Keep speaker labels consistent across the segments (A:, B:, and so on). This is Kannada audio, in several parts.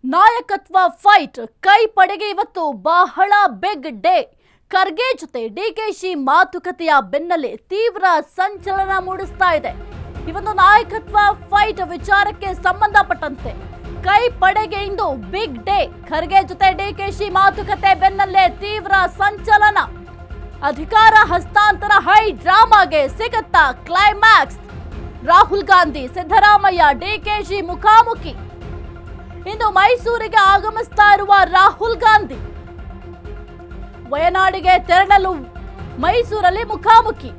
A: ನಾಯಕತ್ವ ಫೈಟ್ ಕೈ ಪಡೆಗೆ ಇವತ್ತು ಬಹಳ ಬಿಗ್ ಡೇ. ಖರ್ಗೆ ಜೊತೆ ಡಿಕೆಶಿ ಮಾತುಕತೆಯ ಬೆನ್ನಲ್ಲೇ ತೀವ್ರ ಸಂಚಲನ ಮೂಡಿಸ್ತಾ ಇದೆ. ಈ ಒಂದು ನಾಯಕತ್ವ ಫೈಟ್ ವಿಚಾರಕ್ಕೆ ಸಂಬಂಧಪಟ್ಟಂತೆ ಕೈ ಪಡೆಗೆ ಇಂದು ಬಿಗ್ ಡೇ. ಖರ್ಗೆ ಜೊತೆ ಡಿಕೆಶಿ ಮಾತುಕತೆ ಬೆನ್ನಲ್ಲೇ ತೀವ್ರ ಸಂಚಲನ. ಅಧಿಕಾರ ಹಸ್ತಾಂತರ ಹೈ ಡ್ರಾಮಾಗೆ ಸಿಗುತ್ತಾ ಕ್ಲೈಮ್ಯಾಕ್ಸ್? ರಾಹುಲ್ ಗಾಂಧಿ, ಸಿದ್ದರಾಮಯ್ಯ, ಡಿಕೆಶಿ ಮುಖಾಮುಖಿ. ಇಂದು ಮೈಸೂರಿಗೆ ಆಗಮಿಸ್ತಾ ಇರುವ ರಾಹುಲ್ ಗಾಂಧಿ ವಯನಾಡಿಗೆ ತೆರಳಲು ಮೈಸೂರಲ್ಲಿ ಮುಖಾಮುಖಿ.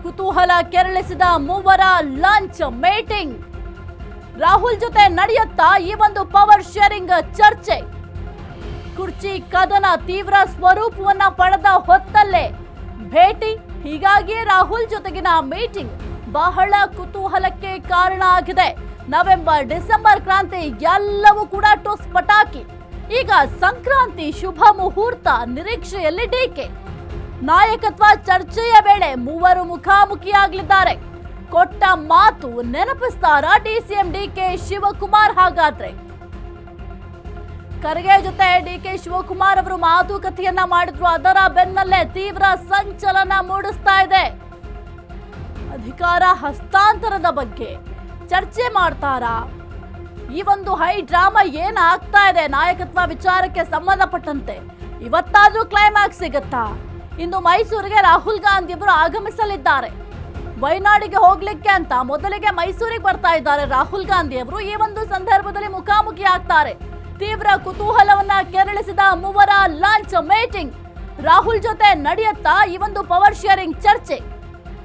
A: ಕುತೂಹಲ ಕೆರಳಿಸಿದ ಮೂವರ ಲಂಚ್ ಮೀಟಿಂಗ್. ರಾಹುಲ್ ಜೊತೆ ನಡೆಯುತ್ತಾ ಈ ಒಂದು ಪವರ್ ಶೇರಿಂಗ್ ಚರ್ಚೆ. ಕುರ್ಚಿ ಕದನ ತೀವ್ರ ಸ್ವರೂಪವನ್ನ ಪಡೆದ ಹೊತ್ತಲ್ಲೇ ಭೇಟಿ. ಹೀಗಾಗಿಯೇ ರಾಹುಲ್ ಜೊತೆಗಿನ ಮೀಟಿಂಗ್ ಬಹಳ ಕುತೂಹಲಕ್ಕೆ ಕಾರಣ ಆಗಿದೆ. ನವೆಂಬರ್, ಡಿಸೆಂಬರ್ ಕ್ರಾಂತಿ ಎಲ್ಲವೂ ಕೂಡ ಟೊಸ್ ಪಟಾಕಿ. ಈಗ ಸಂಕ್ರಾಂತಿ ಶುಭ ಮುಹೂರ್ತ ನಿರೀಕ್ಷೆಯಲ್ಲಿ ಡಿಕೆ. ನಾಯಕತ್ವ ಚರ್ಚೆಯ ವೇಳೆ ಮೂವರು ಮುಖಾಮುಖಿಯಾಗಲಿದ್ದಾರೆ. ಕೊಟ್ಟ ಮಾತು ನೆನಪಿಸ್ತಾರ ಡಿಸಿಎಂ ಡಿಕೆ ಶಿವಕುಮಾರ್? ಹಾಗಾದ್ರೆ ಖರ್ಗೆ ಜೊತೆ ಡಿಕೆ ಶಿವಕುಮಾರ್ ಅವರು ಮಾತುಕತೆಯನ್ನ ಮಾಡಿದ್ರು. ಅದರ ಬೆನ್ನಲ್ಲೇ ತೀವ್ರ ಸಂಚಲನ ಮೂಡಿಸ್ತಾ ಇದೆ. ಅಧಿಕಾರ ಹಸ್ತಾಂತರದ ಬಗ್ಗೆ ಚರ್ಚೆ ಮಾಡ್ತಾರಾ? ಈ ಒಂದು ಹೈ ಡ್ರಾಮಾ ಏನಾಗ್ತಾ ಇದೆ ನಾಯಕತ್ವ ವಿಚಾರಕ್ಕೆ ಸಂಬಂಧಪಟ್ಟಂತೆ ಇವತ್ತಾದ್ರೂ ಕ್ಲೈಮ್ಯಾಕ್ಸ್ ಸಿಗುತ್ತಾ? ಇಂದು ಮೈಸೂರಿಗೆ ರಾಹುಲ್ ಗಾಂಧಿ ಅವರು ಆಗಮಿಸಲಿದ್ದಾರೆ. ವಯನಾಡಿಗೆ ಹೋಗ್ಲಿಕ್ಕೆ ಅಂತ ಮೊದಲಿಗೆ ಮೈಸೂರಿಗೆ ಬರ್ತಾ ಇದ್ದಾರೆ ರಾಹುಲ್ ಗಾಂಧಿ ಅವರು. ಈ ಒಂದು ಸಂದರ್ಭದಲ್ಲಿ ಮುಖಾಮುಖಿ ಆಗ್ತಾರೆ. ತೀವ್ರ ಕುತೂಹಲವನ್ನ ಕೆರಳಿಸಿದ ಮೂವರ ಲಂಚ್ ಮೀಟಿಂಗ್. ರಾಹುಲ್ ಜೊತೆ ನಡೆಯುತ್ತಾ ಈ ಒಂದು ಪವರ್ ಶೇರಿಂಗ್ ಚರ್ಚೆ.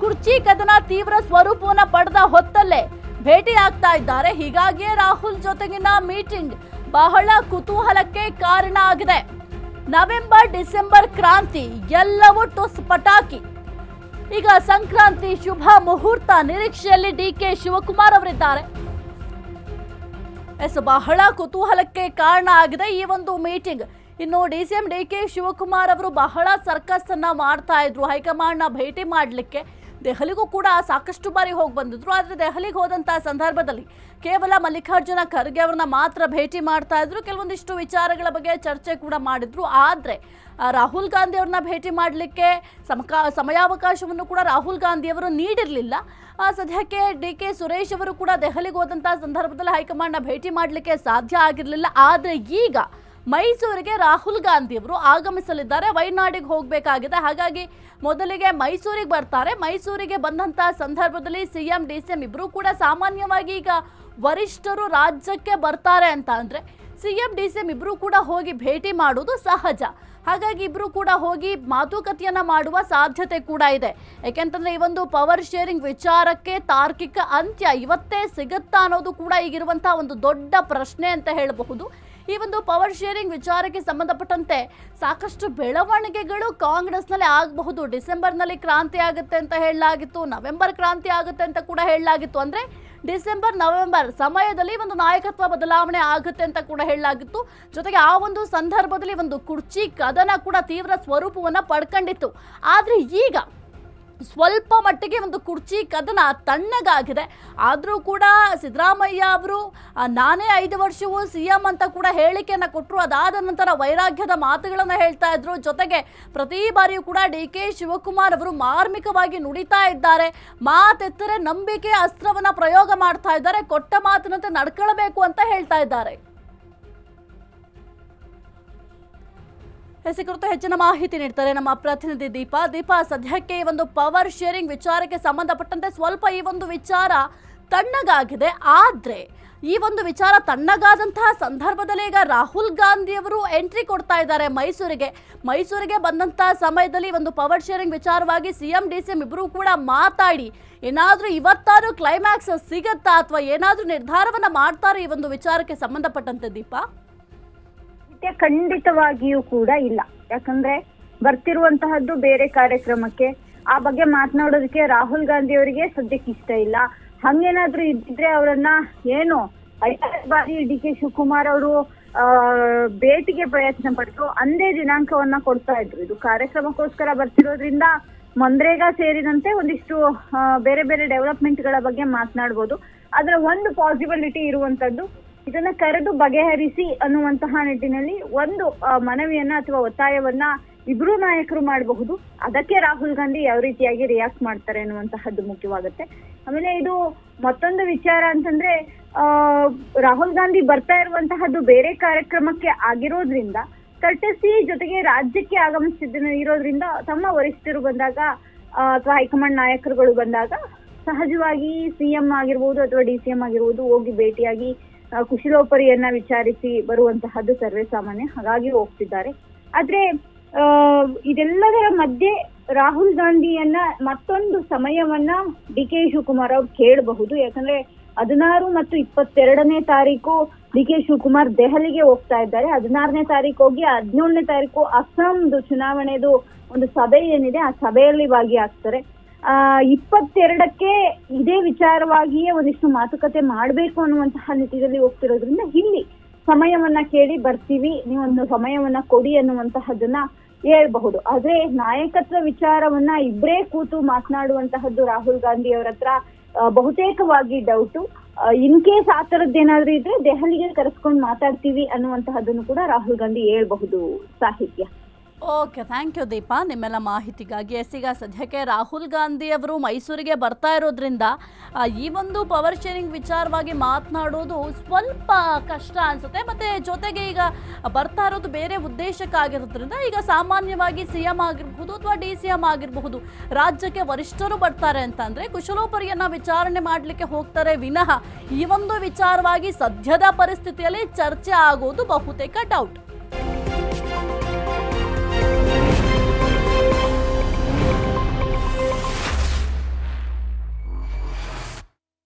A: ಕುರ್ಚಿ ಕದನ ತೀವ್ರ ಸ್ವರೂಪವನ್ನ ಪಡೆದ ಹೊತ್ತಲ್ಲೇ ಭೇಟಿ ಆಗ್ತಾ ಇದ್ದಾರೆ. ಹೀಗಾಗಿಯೇ ರಾಹುಲ್ ಜೊತೆಗಿನ ಮೀಟಿಂಗ್ ಬಹಳ ಕುತೂಹಲಕ್ಕೆ ಕಾರಣ ಆಗಿದೆ. ನವೆಂಬರ್, ಡಿಸೆಂಬರ್ ಕ್ರಾಂತಿ ಎಲ್ಲವೂ ಟೊಸ್ ಪಟಾಕಿ. ಈಗ ಸಂಕ್ರಾಂತಿ ಶುಭ ಮುಹೂರ್ತ ನಿರೀಕ್ಷೆಯಲ್ಲಿ ಡಿಕೆ ಶಿವಕುಮಾರ್ ಅವರಿದ್ದಾರೆ. ಬಹಳ ಕುತೂಹಲಕ್ಕೆ ಕಾರಣ ಆಗಿದೆ ಈ ಒಂದು ಮೀಟಿಂಗ್. ಇನ್ನು ಡಿಸಿಎಂ ಡಿಕೆ ಶಿವಕುಮಾರ್ ಅವರು ಬಹಳ ಸರ್ಕಸ್ ಅನ್ನ ಮಾಡ್ತಾ ಇದ್ರು. ಹೈಕಮಾಂಡ್ ನ ಭೇಟಿ ಮಾಡಲಿಕ್ಕೆ ದೆಹಲಿಗೂ ಕೂಡ ಸಾಕಷ್ಟು ಬಾರಿ ಹೋಗಿ ಬಂದಿದ್ರು. ಆದರೆ ದೆಹಲಿಗೆ ಹೋದಂತಹ ಸಂದರ್ಭದಲ್ಲಿ ಕೇವಲ ಮಲ್ಲಿಕಾರ್ಜುನ ಖರ್ಗೆ ಅವ್ರನ್ನ ಮಾತ್ರ ಭೇಟಿ ಮಾಡ್ತಾ ಇದ್ರು. ಕೆಲವೊಂದಿಷ್ಟು ವಿಚಾರಗಳ ಬಗ್ಗೆ ಚರ್ಚೆ ಕೂಡ ಮಾಡಿದ್ರು. ಆದರೆ ರಾಹುಲ್ ಗಾಂಧಿ ಅವ್ರನ್ನ ಭೇಟಿ ಮಾಡಲಿಕ್ಕೆ ಸಮಯಾವಕಾಶವನ್ನು ಕೂಡ ರಾಹುಲ್ ಗಾಂಧಿ ಅವರು ನೀಡಿರಲಿಲ್ಲ. ಸದ್ಯಕ್ಕೆ ಡಿಕೆ ಸುರೇಶ್ ಅವರು ಕೂಡ ದೆಹಲಿಗೆ ಹೋದಂತಹ ಸಂದರ್ಭದಲ್ಲಿ ಹೈಕಮಾಂಡ್ನ ಭೇಟಿ ಮಾಡಲಿಕ್ಕೆ ಸಾಧ್ಯ ಆಗಿರಲಿಲ್ಲ. ಆದರೆ ಈಗ ಮೈಸೂರಿಗೆ ರಾಹುಲ್ ಗಾಂಧಿ ಅವರು ಆಗಮಿಸಲಿದ್ದಾರೆ. ವಯನಾಡಿಗೆ ಹೋಗಬೇಕಾಗಿದೆ. ಹಾಗಾಗಿ ಮೊದಲಿಗೆ ಮೈಸೂರಿಗೆ ಬರ್ತಾರೆ. ಮೈಸೂರಿಗೆ ಬಂದಂತಹ ಸಂದರ್ಭದಲ್ಲಿ ಸಿಎಂ ಡಿಸಿಎಂ ಇಬ್ಬರು ಕೂಡ ಸಾಮಾನ್ಯವಾಗಿ ಈಗ ವರಿಷ್ಠರು ರಾಜ್ಯಕ್ಕೆ ಬರ್ತಾರೆ ಅಂತ ಅಂದ್ರೆ ಸಿಎಂ ಡಿಸಿಎಂ ಇಬ್ಬರು ಕೂಡ ಹೋಗಿ ಭೇಟಿ ಮಾಡುವುದು ಸಹಜ. ಹಾಗಾಗಿ ಇಬ್ರು ಕೂಡ ಹೋಗಿ ಮಾತುಕತೆಯನ್ನ ಮಾಡುವ ಸಾಧ್ಯತೆ ಕೂಡ ಇದೆ. ಯಾಕೆಂತಂದ್ರೆ ಈ ಒಂದು ಪವರ್ ಶೇರಿಂಗ್ ವಿಚಾರಕ್ಕೆ ತಾರ್ಕಿಕ ಅಂತ್ಯ ಇವತ್ತೇ ಸಿಗುತ್ತಾ ಅನ್ನೋದು ಕೂಡ ಈಗಿರುವಂತಹ ಒಂದು ದೊಡ್ಡ ಪ್ರಶ್ನೆ ಅಂತ ಹೇಳಬಹುದು. ಈ ಒಂದು ಪವರ್ ಶೇರಿಂಗ್ ವಿಚಾರಕ್ಕೆ ಸಂಬಂಧಪಟ್ಟಂತೆ ಸಾಕಷ್ಟು ಬೆಳವಣಿಗೆಗಳು ಕಾಂಗ್ರೆಸ್ನಲ್ಲಿ ಆಗಬಹುದು. ಡಿಸೆಂಬರ್ನಲ್ಲಿ ಕ್ರಾಂತಿ ಆಗುತ್ತೆ ಅಂತ ಹೇಳಲಾಗಿತ್ತು. ನವೆಂಬರ್ ಕ್ರಾಂತಿ ಆಗುತ್ತೆ ಅಂತ ಕೂಡ ಹೇಳಲಾಗಿತ್ತು. ಅಂದ್ರೆ ಡಿಸೆಂಬರ್, ನವೆಂಬರ್ ಸಮಯದಲ್ಲಿ ಒಂದು ನಾಯಕತ್ವ ಬದಲಾವಣೆ ಆಗುತ್ತೆ ಅಂತ ಕೂಡ ಹೇಳಲಾಗಿತ್ತು. ಜೊತೆಗೆ ಆ ಒಂದು ಸಂದರ್ಭದಲ್ಲಿ ಒಂದು ಕುರ್ಚಿ ಕದನ ಕೂಡ ತೀವ್ರ ಸ್ವರೂಪವನ್ನ ಪಡ್ಕೊಂಡಿತ್ತು. ಆದ್ರೆ ಈಗ ಸ್ವಲ್ಪ ಮಟ್ಟಿಗೆ ಒಂದು ಕುರ್ಚಿ ಕದನ ತಣ್ಣಗಾಗಿದೆ. ಆದರೂ ಕೂಡ ಸಿದ್ದರಾಮಯ್ಯ ಅವರು ನಾನೇ 5 ವರ್ಷವೂ ಸಿಎಂ ಅಂತ ಕೂಡ ಹೇಳಿಕೆಯನ್ನು ಕೊಟ್ಟರು. ಅದಾದ ನಂತರ ವೈರಾಗ್ಯದ ಮಾತುಗಳನ್ನು ಹೇಳ್ತಾ ಇದ್ರು. ಜೊತೆಗೆ ಪ್ರತಿ ಬಾರಿಯೂ ಕೂಡ ಡಿಕೆ ಶಿವಕುಮಾರ್ ಅವರು ಮಾರ್ಮಿಕವಾಗಿ ನುಡಿತಾ ಇದ್ದಾರೆ. ಮಾತೆತ್ತರೆ ನಂಬಿಕೆ ಅಸ್ತ್ರವನ್ನ ಪ್ರಯೋಗ ಮಾಡ್ತಾ ಇದ್ದಾರೆ. ಕೊಟ್ಟ ಮಾತಿನಂತೆ ನಡ್ಕೊಳ್ಬೇಕು ಅಂತ ಹೇಳ್ತಾ ಇದ್ದಾರೆ. ಕುರಿತು ಹೆಚ್ಚಿನ ಮಾಹಿತಿ ನೀಡ್ತಾರೆ ನಮ್ಮ ಪ್ರತಿನಿಧಿ ದೀಪಾ. ಸದ್ಯಕ್ಕೆ ಈ ಒಂದು ಪವರ್ ಶೇರಿಂಗ್ ವಿಚಾರಕ್ಕೆ ಸಂಬಂಧಪಟ್ಟಂತೆ ಸ್ವಲ್ಪ ಈ ಒಂದು ವಿಚಾರ ತಣ್ಣಗಾಗಿದೆ. ಆದ್ರೆ ಈ ಒಂದು ವಿಚಾರ ತಣ್ಣಗಾದಂತಹ ಸಂದರ್ಭದಲ್ಲಿ ಈಗ ರಾಹುಲ್ ಗಾಂಧಿ ಅವರು ಎಂಟ್ರಿ ಕೊಡ್ತಾ ಇದ್ದಾರೆ ಮೈಸೂರಿಗೆ ಬಂದಂತಹ ಸಮಯದಲ್ಲಿ ಒಂದು ಪವರ್ ಶೇರಿಂಗ್ ವಿಚಾರವಾಗಿ ಸಿಎಂ ಡಿಸಿಎಂ ಇಬ್ರು ಕೂಡ ಮಾತಾಡಿ ಏನಾದ್ರೂ ಇವತ್ತಾದ್ರೂ ಕ್ಲೈಮ್ಯಾಕ್ಸ್ ಸಿಗತ್ತಾ ಅಥವಾ ಏನಾದ್ರೂ ನಿರ್ಧಾರವನ್ನ ಮಾಡ್ತಾರೆ ಈ ಒಂದು ವಿಚಾರಕ್ಕೆ ಸಂಬಂಧಪಟ್ಟಂತೆ? ದೀಪಾ,
B: ಖಂಡಿತವಾಗಿಯೂ ಕೂಡ ಇಲ್ಲ. ಯಾಕಂದ್ರೆ ಬರ್ತಿರುವಂತಹದ್ದು ಬೇರೆ ಕಾರ್ಯಕ್ರಮಕ್ಕೆ. ಆ ಬಗ್ಗೆ ಮಾತನಾಡೋದಕ್ಕೆ ರಾಹುಲ್ ಗಾಂಧಿ ಅವರಿಗೆ ಸದ್ಯಕ್ಕೆ ಇಷ್ಟ ಇಲ್ಲ. ಹಂಗೇನಾದ್ರೂ ಇದ್ರೆ ಅವರನ್ನ ಏನು 5 ಬಾರಿ ಡಿಕೆ ಶಿವಕುಮಾರ್ ಅವರು ಭೇಟಿಗೆ ಪ್ರಯತ್ನ ಪಟ್ಟರು. ಅಂದೇ ದಿನಾಂಕವನ್ನ ಕೊಡ್ತಾ ಇದ್ರು. ಇದು ಕಾರ್ಯಕ್ರಮಕ್ಕೋಸ್ಕರ ಬರ್ತಿರೋದ್ರಿಂದ ಮನ್ರೇಗಾ ಸೇರಿದಂತೆ ಒಂದಿಷ್ಟು ಬೇರೆ ಬೇರೆ ಡೆವಲಪ್ಮೆಂಟ್ ಗಳ ಬಗ್ಗೆ ಮಾತನಾಡಬಹುದು. ಆದ್ರೆ ಒಂದು ಪಾಸಿಬಿಲಿಟಿ ಇರುವಂತದ್ದು, ಇದನ್ನ ಕರೆದು ಬಗೆಹರಿಸಿ ಅನ್ನುವಂತಹ ನಿಟ್ಟಿನಲ್ಲಿ ಒಂದು ಮನವಿಯನ್ನ ಅಥವಾ ಒತ್ತಾಯವನ್ನ ಇಬ್ರು ನಾಯಕರು ಮಾಡಬಹುದು. ಅದಕ್ಕೆ ರಾಹುಲ್ ಗಾಂಧಿ ಯಾವ ರೀತಿಯಾಗಿ ರಿಯಾಕ್ಟ್ ಮಾಡ್ತಾರೆ ಅನ್ನುವಂತಹದ್ದು ಮುಖ್ಯವಾಗುತ್ತೆ. ಆಮೇಲೆ ಇದು ಮತ್ತೊಂದು ವಿಚಾರ ಅಂತಂದ್ರೆ ರಾಹುಲ್ ಗಾಂಧಿ ಬರ್ತಾ ಇರುವಂತಹದ್ದು ಬೇರೆ ಕಾರ್ಯಕ್ರಮಕ್ಕೆ ಆಗಿರೋದ್ರಿಂದ ಕರ್ಟಸಿ ಜೊತೆಗೆ ರಾಜ್ಯಕ್ಕೆ ಇರೋದ್ರಿಂದ ತಮ್ಮ ವರಿಷ್ಠರು ಬಂದಾಗ ಅಥವಾ ಹೈಕಮಾಂಡ್ ನಾಯಕರುಗಳು ಬಂದಾಗ ಸಹಜವಾಗಿ ಸಿಎಂ ಆಗಿರ್ಬೋದು ಅಥವಾ DCM ಆಗಿರ್ಬೋದು ಹೋಗಿ ಭೇಟಿಯಾಗಿ ಕುಶಲೋಪರಿಯನ್ನ ವಿಚಾರಿಸಿ ಬರುವಂತಹದ್ದು ಸರ್ವೇ ಸಾಮಾನ್ಯ, ಹಾಗಾಗಿ ಹೋಗ್ತಿದ್ದಾರೆ. ಆದ್ರೆ ಇದೆಲ್ಲದರ ಮಧ್ಯೆ ರಾಹುಲ್ ಗಾಂಧಿಯನ್ನ ಮತ್ತೊಂದು ಸಮಯವನ್ನ DK ಶಿವಕುಮಾರ್ ಅವ್ರು ಕೇಳಬಹುದು. ಯಾಕಂದ್ರೆ 16 ಮತ್ತು 22ನೇ ತಾರೀಕು DK ಶಿವಕುಮಾರ್ ದೆಹಲಿಗೆ ಹೋಗ್ತಾ ಇದ್ದಾರೆ. 16ನೇ ತಾರೀಕು ಹೋಗಿ 17ನೇ ತಾರೀಕು ಅಸ್ಸಾಂದು ಚುನಾವಣೆದು ಒಂದು ಸಭೆ ಏನಿದೆ ಆ ಸಭೆಯಲ್ಲಿ ಭಾಗಿಯಾಗ್ತಾರೆ. 22ಕ್ಕೆ ಇದೇ ವಿಚಾರವಾಗಿಯೇ ಒಂದಿಷ್ಟು ಮಾತುಕತೆ ಮಾಡ್ಬೇಕು ಅನ್ನುವಂತಹ ನಿಟ್ಟಿನಲ್ಲಿ ಹೋಗ್ತಿರೋದ್ರಿಂದ ಇಲ್ಲಿ ಸಮಯವನ್ನ ಕೇಳಿ ಬರ್ತೀವಿ, ನೀವೊಂದು ಸಮಯವನ್ನ ಕೊಡಿ ಅನ್ನುವಂತಹದ್ದನ್ನ ಹೇಳ್ಬಹುದು. ಆದ್ರೆ ನಾಯಕತ್ವ ವಿಚಾರವನ್ನ ಇಬ್ಬರೇ ಕೂತು ಮಾತನಾಡುವಂತಹದ್ದು ರಾಹುಲ್ ಗಾಂಧಿ ಅವರ ಹತ್ರ ಬಹುತೇಕವಾಗಿ ಡೌಟು. ಇನ್ ಕೇಸ್ ಆ ತರದ್ದೇನಾದ್ರೂ ಇದ್ರೆ ದೆಹಲಿಗೆ ಕರೆಸ್ಕೊಂಡು ಮಾತಾಡ್ತೀವಿ ಅನ್ನುವಂತಹದ್ದನ್ನು ಕೂಡ ರಾಹುಲ್ ಗಾಂಧಿ ಹೇಳ್ಬಹುದು. ಸಾಹಿತ್ಯ.
A: ಓಕೆ, ಥ್ಯಾಂಕ್ ಯು ದೀಪಾ ನಿಮ್ಮೆಲ್ಲ ಮಾಹಿತಿಗಾಗಿ. ಈಗ ಸದ್ಯಕ್ಕೆ ರಾಹುಲ್ ಗಾಂಧಿ ಅವರು ಮೈಸೂರಿಗೆ ಬರ್ತಾ ಇರೋದ್ರಿಂದ ಈ ಒಂದು ಪವರ್ ಶೇರಿಂಗ್ ವಿಚಾರವಾಗಿ ಮಾತನಾಡೋದು ಸ್ವಲ್ಪ ಕಷ್ಟ ಅನಿಸುತ್ತೆ. ಮತ್ತು ಜೊತೆಗೆ ಈಗ ಬರ್ತಾ ಇರೋದು ಬೇರೆ ಉದ್ದೇಶಕ್ಕಾಗಿರೋದ್ರಿಂದ ಈಗ ಸಾಮಾನ್ಯವಾಗಿ CM ಆಗಿರಬಹುದು ಅಥವಾ DCM ಆಗಿರಬಹುದು ರಾಜ್ಯಕ್ಕೆ ವರಿಷ್ಠರು ಬರ್ತಾರೆ ಅಂತಂದರೆ ಕುಶಲೋಪರಿಯನ್ನು ವಿಚಾರಣೆ ಮಾಡಲಿಕ್ಕೆ ಹೋಗ್ತಾರೆ ವಿನಃ ಈ ಒಂದು ವಿಚಾರವಾಗಿ ಸದ್ಯದ ಪರಿಸ್ಥಿತಿಯಲ್ಲಿ ಚರ್ಚೆ ಆಗೋದು ಬಹುತೇಕ ಡೌಟ್.